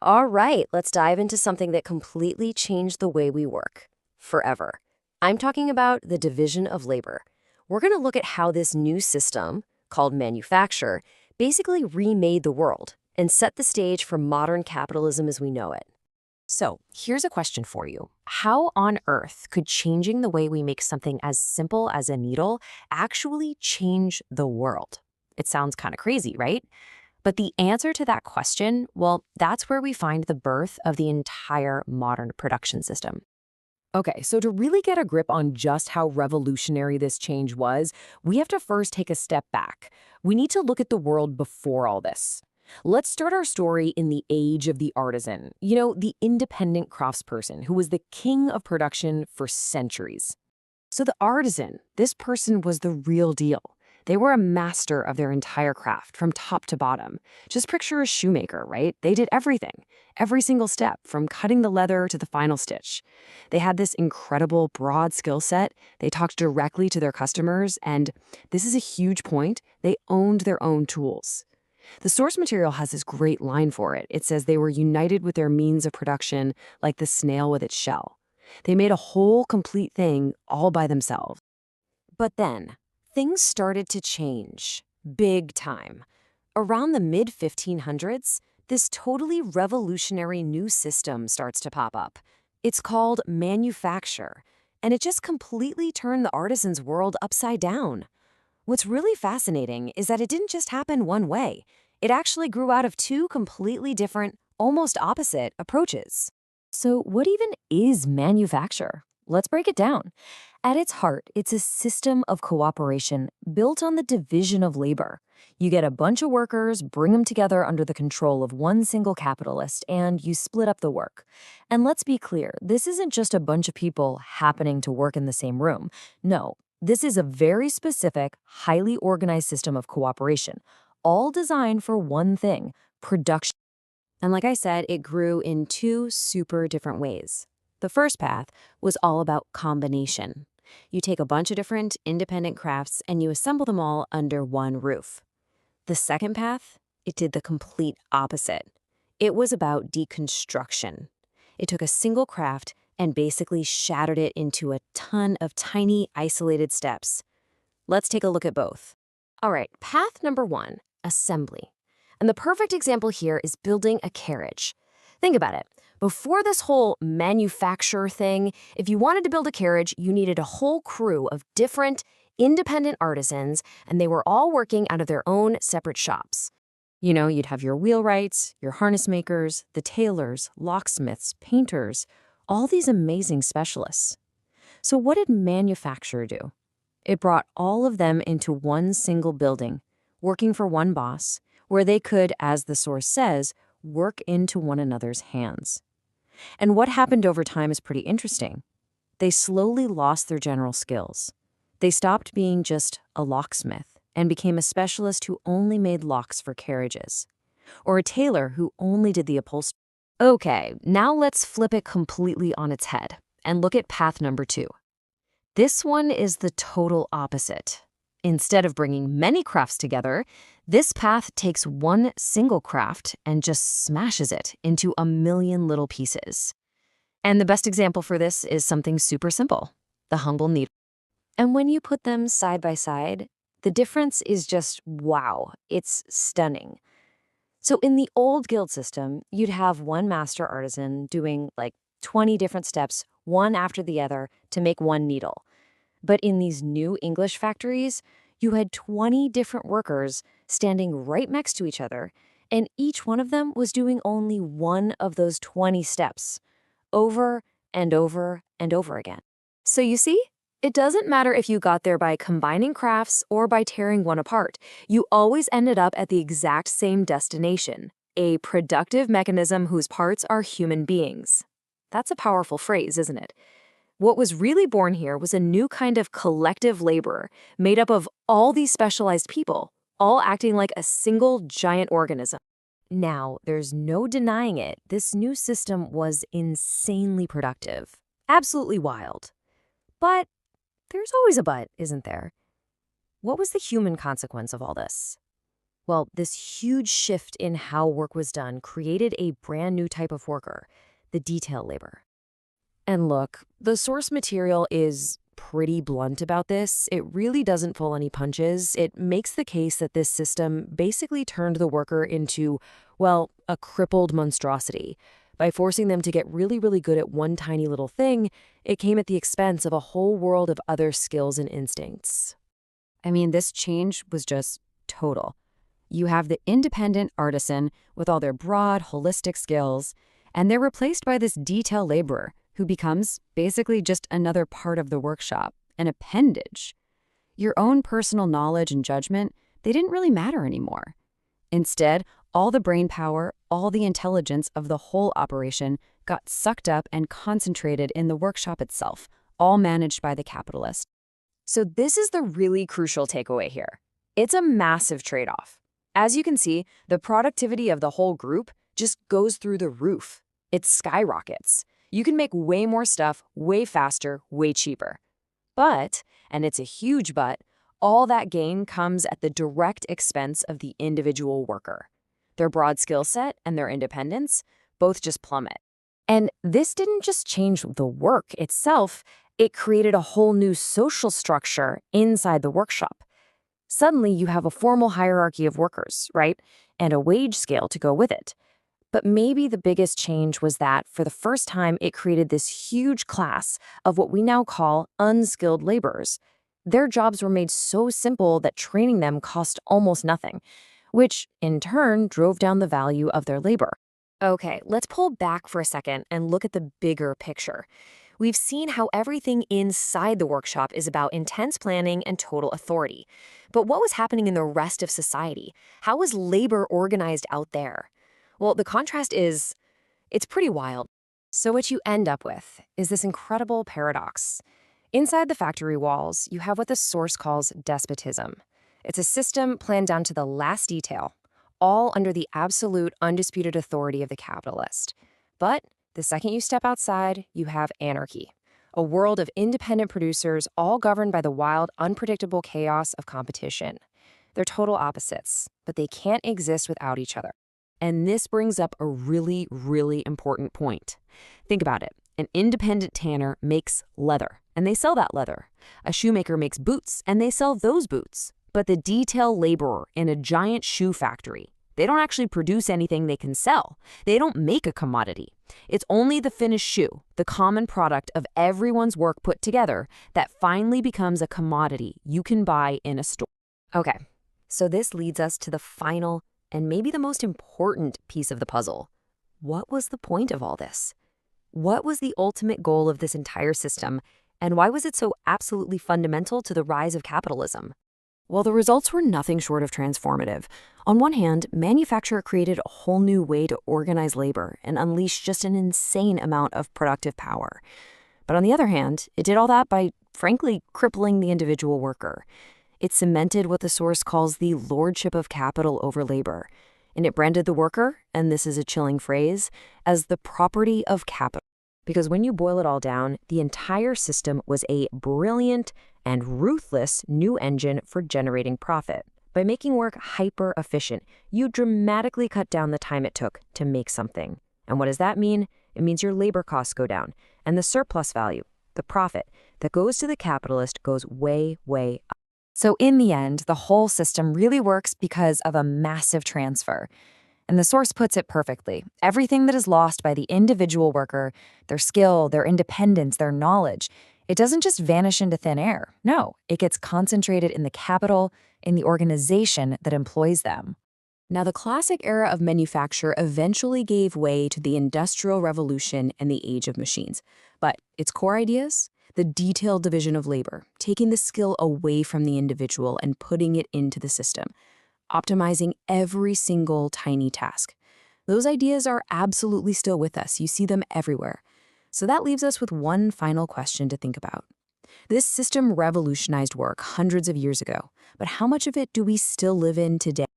All right, let's dive into something that completely changed the way we work forever. I'm talking about the division of labor. We're going to look at how this new system, called manufacture, basically remade the world and set the stage for modern capitalism as we know it. So, here's a question for you. How on earth could changing the way we make something as simple as a needle actually change the world? It sounds kind of crazy, right? But the answer to that question, well, that's where we find the birth of the entire modern production system. Okay, so to really get a grip on just how revolutionary this change was, we have to first take a step back. We need to look at the world before all this. Let's start our story in the age of the artisan, the independent craftsperson who was the king of production for centuries. So the artisan, this person was the real deal. They were a master of their entire craft from top to bottom. Just picture a shoemaker, right? They did everything, every single step, from cutting the leather to the final stitch. They had this incredible broad skill set. They talked directly to their customers, and this is a huge point, they owned their own tools. The source material has this great line for it. It says they were united with their means of production like the snail with its shell. They made a whole complete thing all by themselves. But then, things started to change. Big time. Around the mid 1500s, this totally revolutionary new system starts to pop up. It's called manufacture, and it just completely turned the artisan's world upside down. What's really fascinating is that it didn't just happen one way. It actually grew out of two completely different, almost opposite approaches. So, what even is manufacture? Let's break it down. At its heart, it's a system of cooperation built on the division of labor. You get a bunch of workers, bring them together under the control of one single capitalist, and you split up the work. And let's be clear, this isn't just a bunch of people happening to work in the same room. No, this is a very specific, highly organized system of cooperation, all designed for one thing: production. And like I said, it grew in two super different ways. The first path was all about combination. You take a bunch of different independent crafts and you assemble them all under one roof. The second path, it did the complete opposite. It was about deconstruction. It took a single craft and basically shattered it into a ton of tiny, isolated steps. Let's take a look at both. All right, path number one, assembly. And the perfect example here is building a carriage. Think about it. Before this whole manufacture thing, if you wanted to build a carriage, you needed a whole crew of different, independent artisans, and they were all working out of their own separate shops. You'd have your wheelwrights, your harness makers, the tailors, locksmiths, painters, all these amazing specialists. So what did manufacture do? It brought all of them into one single building, working for one boss, where they could, as the source says, work into one another's hands. And what happened over time is pretty interesting. They slowly lost their general skills. They stopped being just a locksmith and became a specialist who only made locks for carriages, or a tailor who only did the upholstery. Okay, now let's flip it completely on its head and look at path number two. This one is the total opposite. Instead of bringing many crafts together, this path takes one single craft and just smashes it into a million little pieces. And the best example for this is something super simple: the humble needle. And when you put them side by side, the difference is just wow, it's stunning. So in the old guild system, you'd have one master artisan doing like 20 different steps, one after the other, to make one needle. But in these new English factories, you had 20 different workers standing right next to each other, and each one of them was doing only one of those 20 steps, over and over and over again. So you see, it doesn't matter if you got there by combining crafts or by tearing one apart. You always ended up at the exact same destination: a productive mechanism whose parts are human beings. That's a powerful phrase, isn't it? What was really born here was a new kind of collective labor made up of all these specialized people, all acting like a single giant organism. Now, there's no denying it, this new system was insanely productive. Absolutely wild. But there's always a but, isn't there? What was the human consequence of all this? Well, this huge shift in how work was done created a brand new type of worker, the detail labor. And look, the source material is pretty blunt about this. It really doesn't pull any punches. It makes the case that this system basically turned the worker into, well, a crippled monstrosity. By forcing them to get really, really good at one tiny little thing, it came at the expense of a whole world of other skills and instincts. I mean, this change was just total. You have the independent artisan with all their broad, holistic skills, and they're replaced by this detail laborer who becomes basically just another part of the workshop, an appendage. Your own personal knowledge and judgment, they didn't really matter anymore. Instead, all the brain power, all the intelligence of the whole operation got sucked up and concentrated in the workshop itself, all managed by the capitalist. So this is the really crucial takeaway here. It's a massive trade-off. As you can see, the productivity of the whole group just goes through the roof. It skyrockets. You can make way more stuff, way faster, way cheaper. But, and it's a huge but, all that gain comes at the direct expense of the individual worker. Their broad skill set and their independence both just plummet. And this didn't just change the work itself, it created a whole new social structure inside the workshop. Suddenly, you have a formal hierarchy of workers, right? And a wage scale to go with it. But maybe the biggest change was that, for the first time, it created this huge class of what we now call unskilled laborers. Their jobs were made so simple that training them cost almost nothing, which, in turn, drove down the value of their labor. Okay, let's pull back for a second and look at the bigger picture. We've seen how everything inside the workshop is about intense planning and total authority. But what was happening in the rest of society? How was labor organized out there? Well, the contrast it's pretty wild. So what you end up with is this incredible paradox. Inside the factory walls, you have what the source calls despotism. It's a system planned down to the last detail, all under the absolute, undisputed authority of the capitalist. But the second you step outside, you have anarchy, a world of independent producers all governed by the wild, unpredictable chaos of competition. They're total opposites, but they can't exist without each other. And this brings up a really, really important point. Think about it. An independent tanner makes leather, and they sell that leather. A shoemaker makes boots, and they sell those boots. But the detail laborer in a giant shoe factory, they don't actually produce anything they can sell. They don't make a commodity. It's only the finished shoe, the common product of everyone's work put together, that finally becomes a commodity you can buy in a store. Okay, so this leads us to the final and maybe the most important piece of the puzzle. What was the point of all this? What was the ultimate goal of this entire system, and why was it so absolutely fundamental to the rise of capitalism? Well, the results were nothing short of transformative. On one hand, manufacture created a whole new way to organize labor and unleash just an insane amount of productive power. But on the other hand, it did all that by, frankly, crippling the individual worker. It cemented what the source calls the lordship of capital over labor, and it branded the worker, and this is a chilling phrase, as the property of capital. Because when you boil it all down, the entire system was a brilliant and ruthless new engine for generating profit. By making work hyper-efficient, you dramatically cut down the time it took to make something. And what does that mean? It means your labor costs go down, and the surplus value, the profit, that goes to the capitalist goes way, way up. So in the end, the whole system really works because of a massive transfer. And the source puts it perfectly. Everything that is lost by the individual worker, their skill, their independence, their knowledge, it doesn't just vanish into thin air. No, it gets concentrated in the capital, in the organization that employs them. Now, the classic era of manufacture eventually gave way to the Industrial Revolution and the Age of Machines. But its core ideas? The detailed division of labor, taking the skill away from the individual and putting it into the system, optimizing every single tiny task. Those ideas are absolutely still with us. You see them everywhere. So that leaves us with one final question to think about. This system revolutionized work hundreds of years ago, but how much of it do we still live in today?